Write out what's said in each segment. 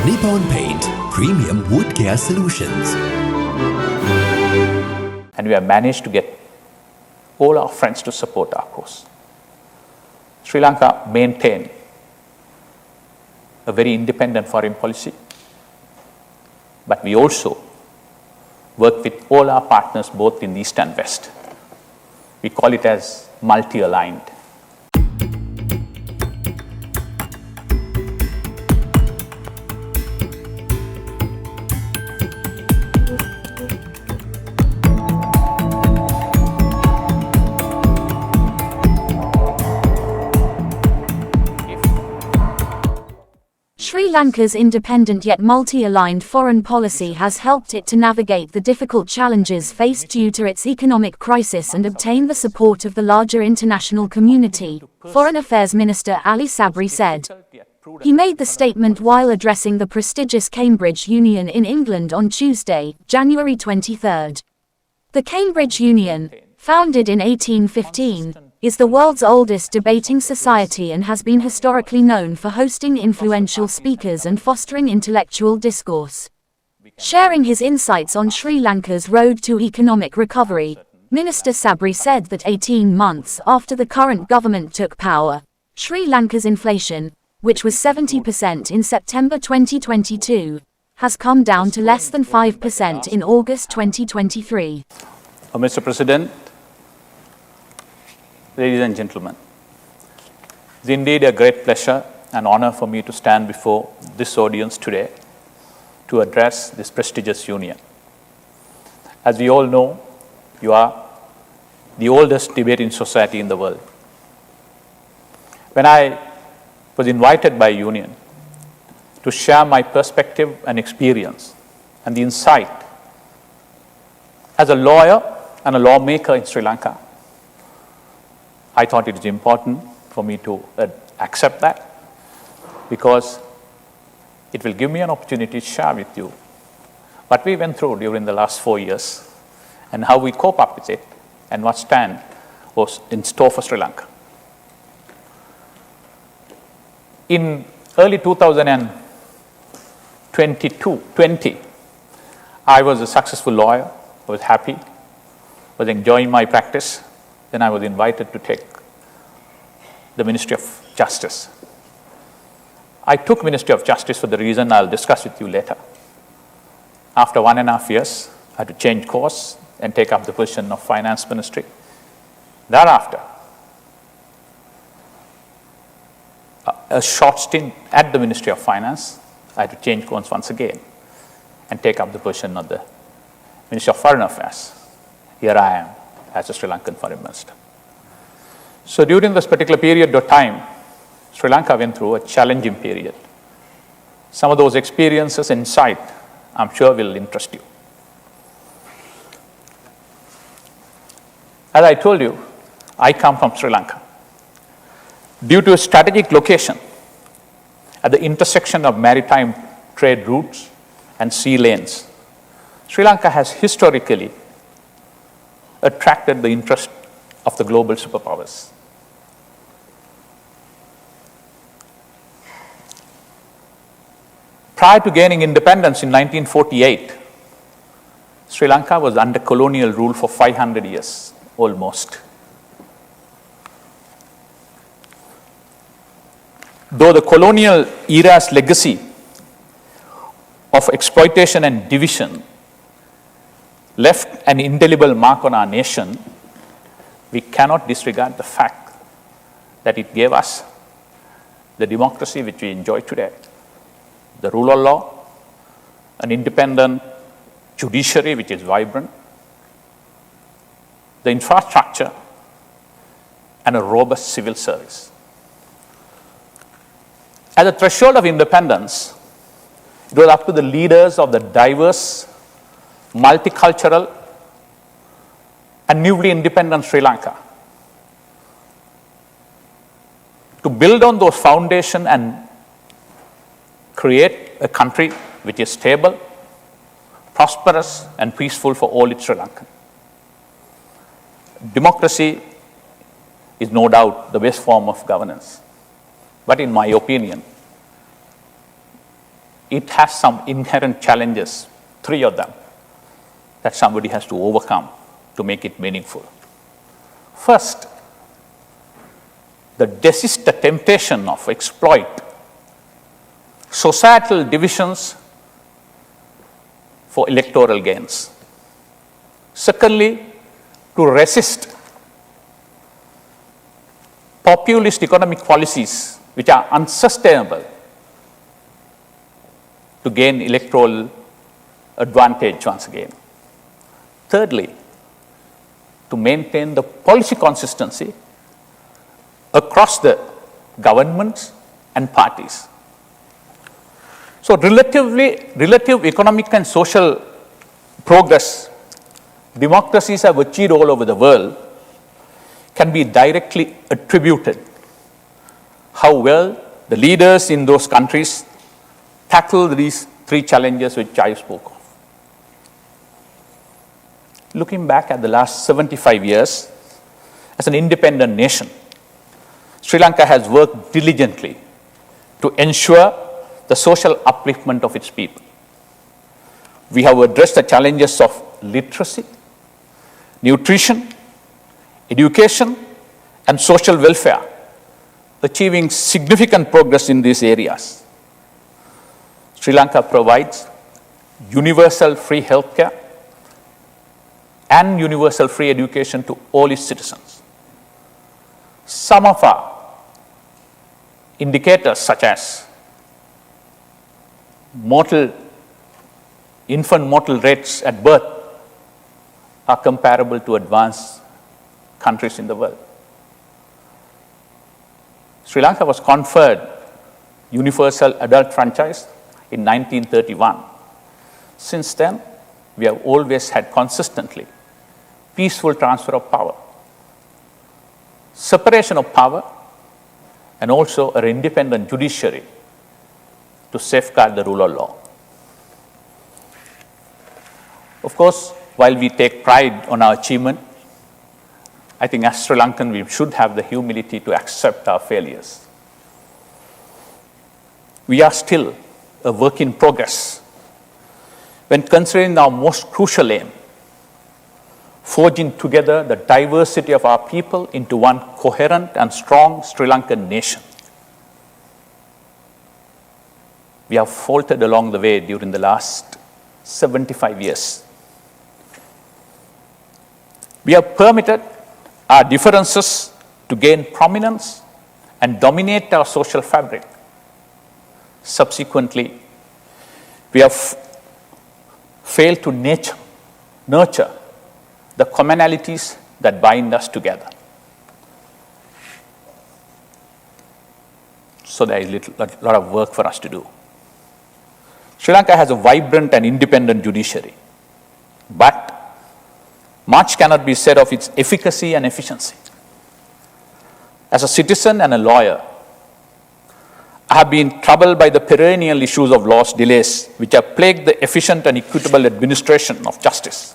Nippon Paint Premium Wood Care Solutions. And we have managed to get all our friends to support our cause. Sri Lanka maintained a very independent foreign policy, but we also work with all our partners both in East and West. We call it as multi-aligned. Sri Lanka's independent yet multi-aligned foreign policy has helped it to navigate the difficult challenges faced due to its economic crisis and obtain the support of the larger international community, Foreign Affairs Minister Ali Sabry said. He made the statement while addressing the prestigious Cambridge Union in England on Tuesday, January 23. The Cambridge Union, founded in 1815, is the world's oldest debating society and has been historically known for hosting influential speakers and fostering intellectual discourse. Sharing his insights on Sri Lanka's road to economic recovery, Minister Sabry said that 18 months after the current government took power, Sri Lanka's inflation, which was 70% in September 2022, has come down to less than 5% in August 2023. Mr. President, ladies and gentlemen, it's indeed a great pleasure and honor for me to stand before this audience today to address this prestigious union. As we all know, you are the oldest debating society in the world. When I was invited by Union to share my perspective and experience and the insight as a lawyer and a lawmaker in Sri Lanka, I thought it was important for me to accept that because it will give me an opportunity to share with you what we went through during the last 4 years and how we cope up with it and what stand was in store for Sri Lanka. In early 2020, I was a successful lawyer, I was happy, was enjoying my practice. Then I was invited to take the Ministry of Justice. I took Ministry of Justice for the reason I'll discuss with you later. After 1.5 years, I had to change course and take up the position of Finance Ministry. Thereafter, a short stint at the Ministry of Finance, I had to change course once again and take up the position of the Ministry of Foreign Affairs. Here I am as a Sri Lankan Foreign Minister. So during this particular period of time, Sri Lanka went through a challenging period. Some of those experiences and insight, I'm sure, will interest you. As I told you, I come from Sri Lanka. Due to a strategic location at the intersection of maritime trade routes and sea lanes, Sri Lanka has historically attracted the interest of the global superpowers. Prior to gaining independence in 1948, Sri Lanka was under colonial rule for 500 years, almost. Though the colonial era's legacy of exploitation and division left an indelible mark on our nation, we cannot disregard the fact that it gave us the democracy which we enjoy today, the rule of law, an independent judiciary which is vibrant, the infrastructure, and a robust civil service. At the threshold of independence, it was up to the leaders of the diverse, multicultural, and newly independent Sri Lanka to build on those foundations and create a country which is stable, prosperous, and peaceful for all its Sri Lankans. Democracy is no doubt the best form of governance. But in my opinion, it has some inherent challenges, 3 of them, that somebody has to overcome to make it meaningful. First, the temptation of exploit societal divisions for electoral gains. Secondly, to resist populist economic policies which are unsustainable to gain electoral advantage once again. Thirdly, to maintain the policy consistency across the governments and parties. So relative economic and social progress democracies have achieved all over the world can be directly attributed how well the leaders in those countries tackle these 3 challenges which I spoke of. Looking back at the last 75 years, as an independent nation, Sri Lanka has worked diligently to ensure the social upliftment of its people. We have addressed the challenges of literacy, nutrition, education, and social welfare, achieving significant progress in these areas. Sri Lanka provides universal free healthcare and universal free education to all its citizens. Some of our indicators, such as infant mortal rates at birth, are comparable to advanced countries in the world. Sri Lanka was conferred universal adult franchise in 1931. Since then, we have always had consistently peaceful transfer of power, separation of power, and also an independent judiciary to safeguard the rule of law. Of course, while we take pride on our achievement, I think as Sri Lankan we should have the humility to accept our failures. We are still a work in progress when considering our most crucial aim, forging together the diversity of our people into one coherent and strong Sri Lankan nation. We have faltered along the way during the last 75 years. We have permitted our differences to gain prominence and dominate our social fabric. Subsequently, we have failed to nurture the commonalities that bind us together. So there is a lot of work for us to do. Sri Lanka has a vibrant and independent judiciary, but much cannot be said of its efficacy and efficiency. As a citizen and a lawyer, I have been troubled by the perennial issues of laws delays which have plagued the efficient and equitable administration of justice.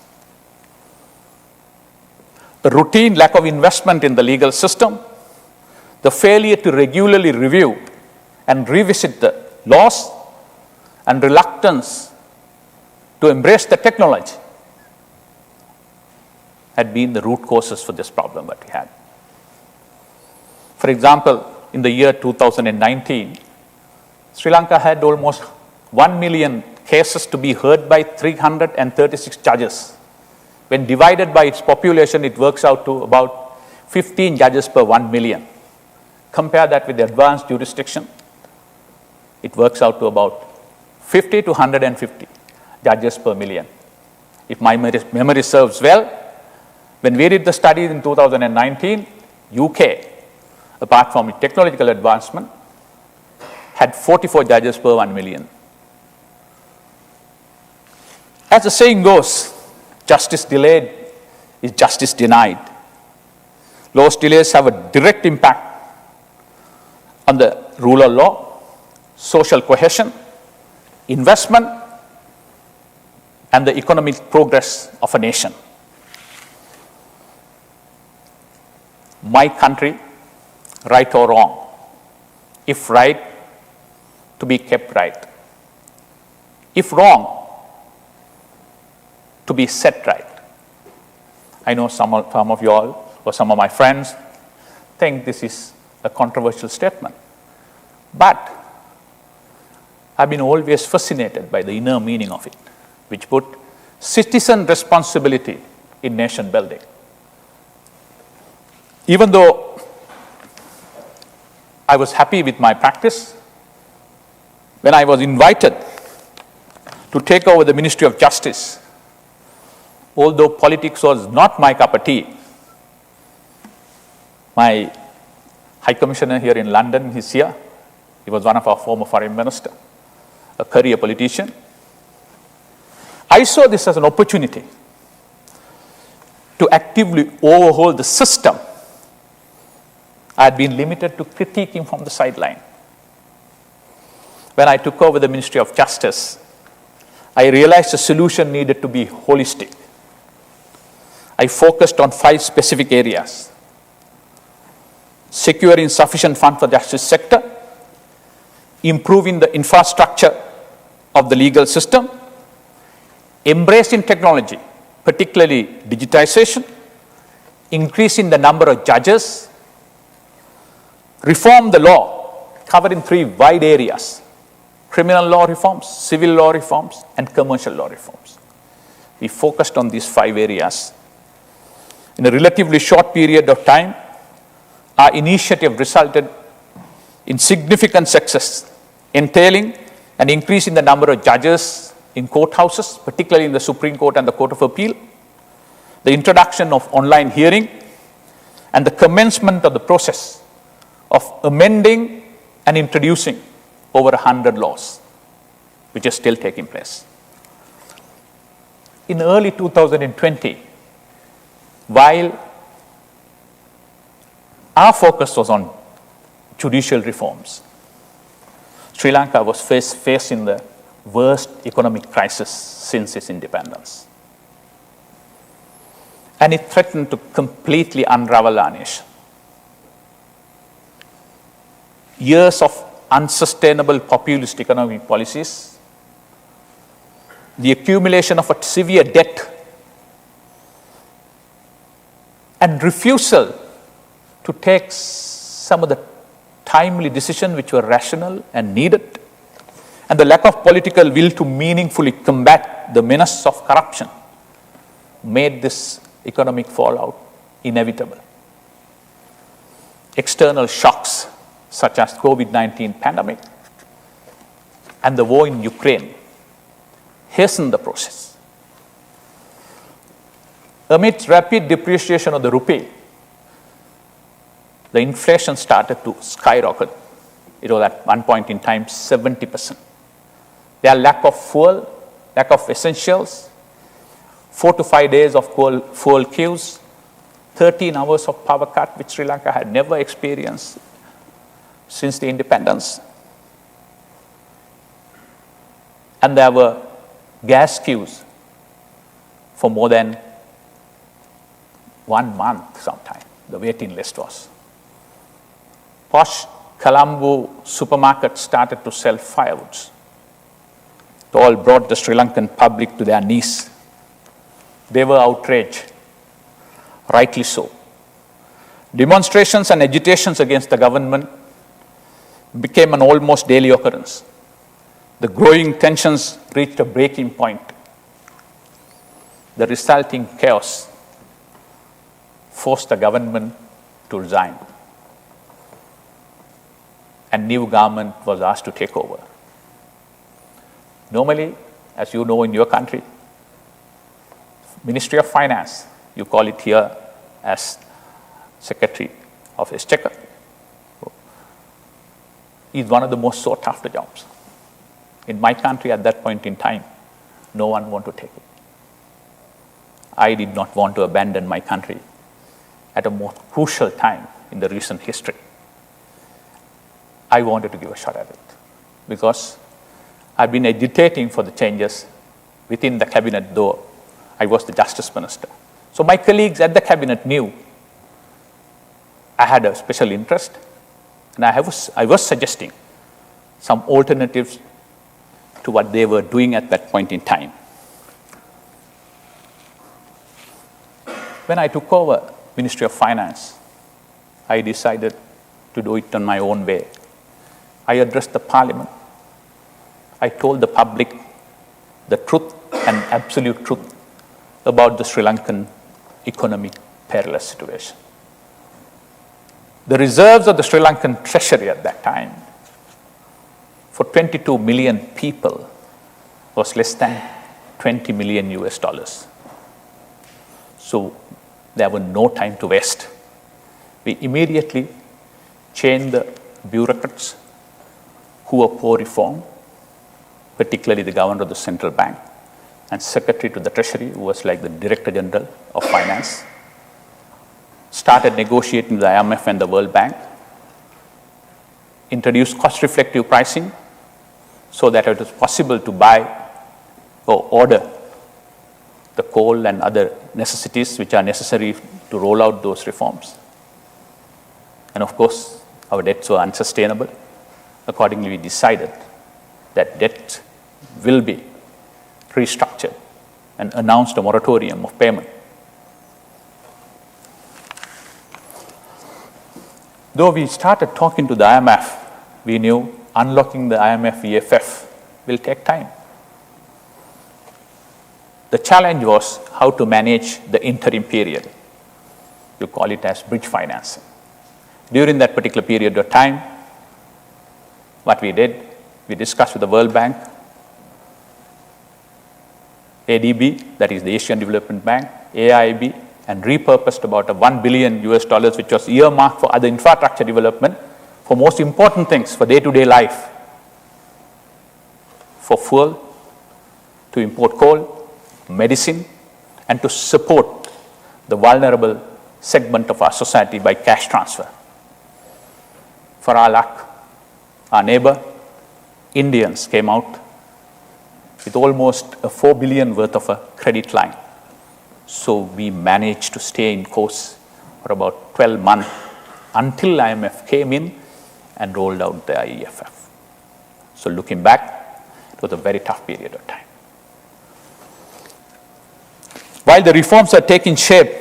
The routine lack of investment in the legal system, the failure to regularly review and revisit the laws, and reluctance to embrace the technology had been the root causes for this problem that we had. For example, in the year 2019, Sri Lanka had almost 1 million cases to be heard by 336 judges. When divided by its population, it works out to about 15 judges per 1 million. Compare that with the advanced jurisdiction, it works out to about 50 to 150 judges per million. If my memory serves well, when we did the study in 2019, UK, apart from its technological advancement, had 44 judges per 1 million. As the saying goes, justice delayed is justice denied. Laws delays have a direct impact on the rule of law, social cohesion, investment, and the economic progress of a nation. My country, right or wrong, if right, to be kept right. if wrong, to be set right. I know some of you all or some of my friends think this is a controversial statement, but I've been always fascinated by the inner meaning of it, which put citizen responsibility in nation building. Even though I was happy with my practice, when I was invited to take over the Ministry of Justice, although politics was not my cup of tea, my High Commissioner here in London is here. He was one of our former foreign minister, a career politician. I saw this as an opportunity to actively overhaul the system I had been limited to critiquing from the sideline. When I took over the Ministry of Justice, I realized the solution needed to be holistic. I focused on 5 specific areas: securing sufficient funds for the justice sector, improving the infrastructure of the legal system, embracing technology, particularly digitization, increasing the number of judges, reform the law, covering 3 wide areas: criminal law reforms, civil law reforms, and commercial law reforms. We focused on these 5 areas. In a relatively short period of time, our initiative resulted in significant success, entailing an increase in the number of judges in courthouses, particularly in the Supreme Court and the Court of Appeal, the introduction of online hearing, and the commencement of the process of amending and introducing over 100 laws, which is still taking place. In early 2020, while our focus was on judicial reforms, Sri Lanka was facing the worst economic crisis since its independence. And it threatened to completely unravel our nation. Years of unsustainable populist economic policies, the accumulation of a severe debt, and refusal to take some of the timely decisions which were rational and needed, and the lack of political will to meaningfully combat the menace of corruption made this economic fallout inevitable. External shocks such as COVID-19 pandemic and the war in Ukraine hastened the process. Amidst rapid depreciation of the rupee, the inflation started to skyrocket. It was at one point in time 70%. There are lack of fuel, lack of essentials, 4 to 5 days of fuel queues, 13 hours of power cut, which Sri Lanka had never experienced since the independence. And there were gas queues for more than 1 month sometime, the waiting list was. Posh Colombo supermarkets started to sell firewoods. It all brought the Sri Lankan public to their knees. They were outraged, rightly so. Demonstrations and agitations against the government became an almost daily occurrence. The growing tensions reached a breaking point. The resulting chaos forced the government to resign, and new government was asked to take over. Normally, as you know in your country, Ministry of Finance, you call it here as Secretary of Exchequer, is one of the most sought after jobs. In my country at that point in time, no one wanted to take it. I did not want to abandon my country at a more crucial time in the recent history. I wanted to give a shot at it because I've been agitating for the changes within the cabinet, though I was the Justice Minister. So my colleagues at the cabinet knew I had a special interest, and I was suggesting some alternatives to what they were doing at that point in time. When I took over Ministry of Finance, I decided to do it on my own way. I addressed the Parliament. I told the public the truth and absolute truth about the Sri Lankan economic perilous situation. The reserves of the Sri Lankan treasury at that time for 22 million people was less than 20 million US dollars. So there was no time to waste. We immediately changed the bureaucrats who were pro-reform, particularly the governor of the central bank and secretary to the treasury, who was like the director general of finance, started negotiating with the IMF and the World Bank, introduced cost-reflective pricing so that it was possible to buy or order the coal and other necessities which are necessary to roll out those reforms. And of course, our debts were unsustainable. Accordingly, we decided that debt will be restructured and announced a moratorium of payment. Though we started talking to the IMF, we knew unlocking the IMF EFF will take time. The challenge was how to manage the interim period. You call it as bridge financing. During that particular period of time, what we did, we discussed with the World Bank, ADB, that is the Asian Development Bank, AIB, and repurposed about $1 billion US dollars, which was earmarked for other infrastructure development, for most important things, for day-to-day life, for fuel, to import coal, medicine, and to support the vulnerable segment of our society by cash transfer. For our luck, our neighbor, Indians, came out with almost a $4 billion worth of a credit line. So we managed to stay in course for about 12 months until IMF came in and rolled out the EFF. So looking back, it was a very tough period of time. While the reforms are taking shape,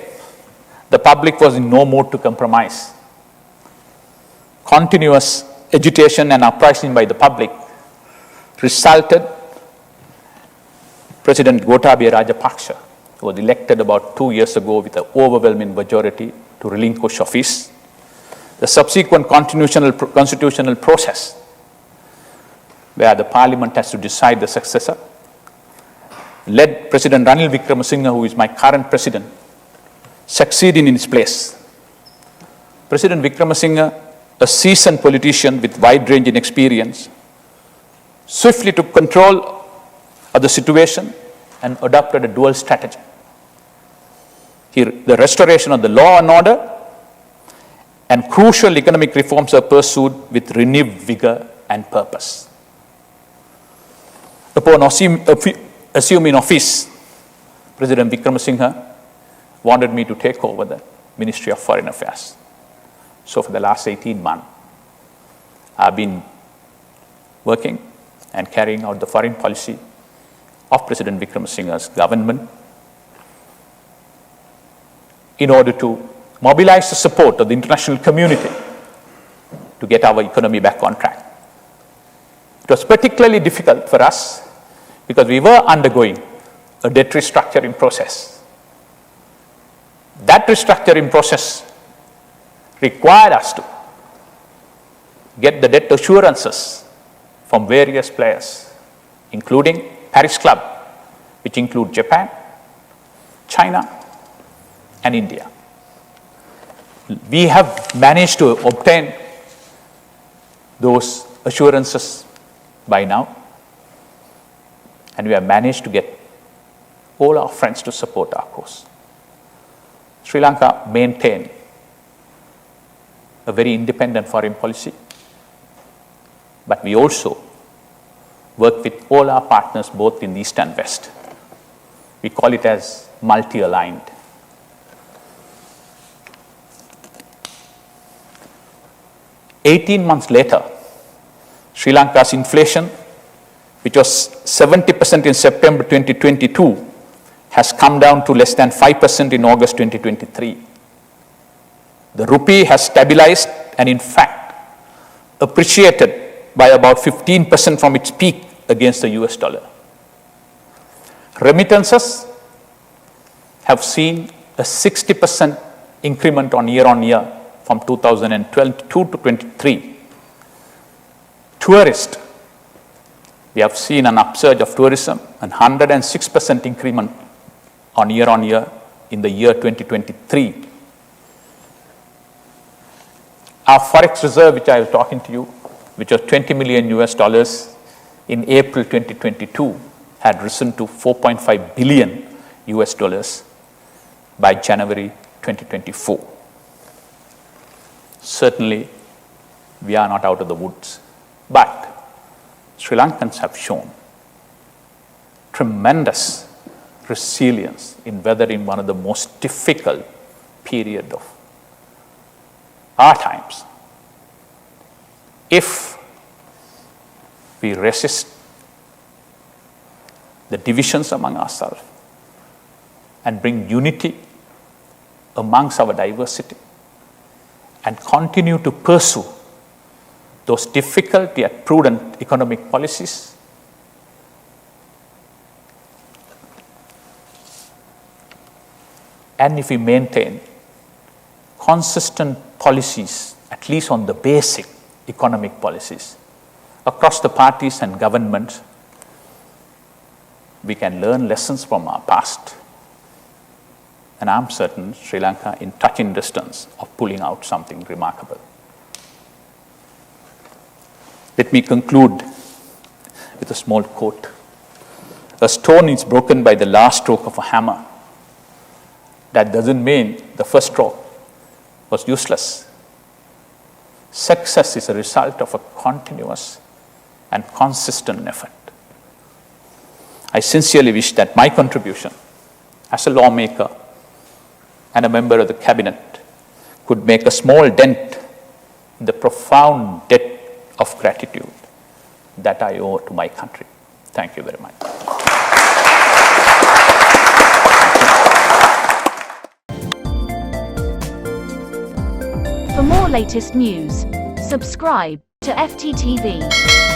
the public was in no mood to compromise. Continuous agitation and uprising by the public resulted President Gotabaya Rajapaksa, who was elected about 2 years ago with an overwhelming majority to relinquish office. The subsequent constitutional process, where the parliament has to decide the successor, led President Ranil Wickremesinghe, who is my current president, succeeding in his place. President Wickremesinghe, a seasoned politician with wide-ranging experience, swiftly took control of the situation and adopted a dual strategy. The restoration of the law and order and crucial economic reforms are pursued with renewed vigor and purpose. Upon assuming office, President Wickremesinghe wanted me to take over the Ministry of Foreign Affairs. So for the last 18 months, I've been working and carrying out the foreign policy of President Wickremesinghe's government in order to mobilize the support of the international community to get our economy back on track. It was particularly difficult for us because we were undergoing a debt restructuring process. That restructuring process required us to get the debt assurances from various players, including Paris Club, which include Japan, China, and India. We have managed to obtain those assurances by now, and we have managed to get all our friends to support our cause. Sri Lanka maintained a very independent foreign policy, but we also work with all our partners both in East and West. We call it as multi-aligned. "18 months later, Sri Lanka's inflation, which was 70% in September 2022, has come down to less than 5% in August 2023. The rupee has stabilized and in fact appreciated by about 15% from its peak against the US dollar. Remittances have seen a 60% increment on year from 2022 to 23. Tourists, we have seen an upsurge of tourism and 106% increment on year in the year 2023. Our forex reserve, which I was talking to you, which was $20 million in April 2022, had risen to $4.5 billion by January 2024. Certainly, we are not out of the woods, but Sri Lankans have shown tremendous resilience in weathering one of the most difficult periods of our times. If we resist the divisions among ourselves and bring unity amongst our diversity and continue to pursue those difficult yet prudent economic policies, and if we maintain consistent policies, at least on the basic economic policies, across the parties and governments, we can learn lessons from our past. And I'm certain Sri Lanka in touching distance of pulling out something remarkable. Let me conclude with a small quote. A stone is broken by the last stroke of a hammer. That doesn't mean the first stroke was useless. Success is a result of a continuous and consistent effort. I sincerely wish that my contribution as a lawmaker and a member of the cabinet could make a small dent in the profound debt of gratitude that I owe to my country. Thank you very much. For more latest news, subscribe to FTTV.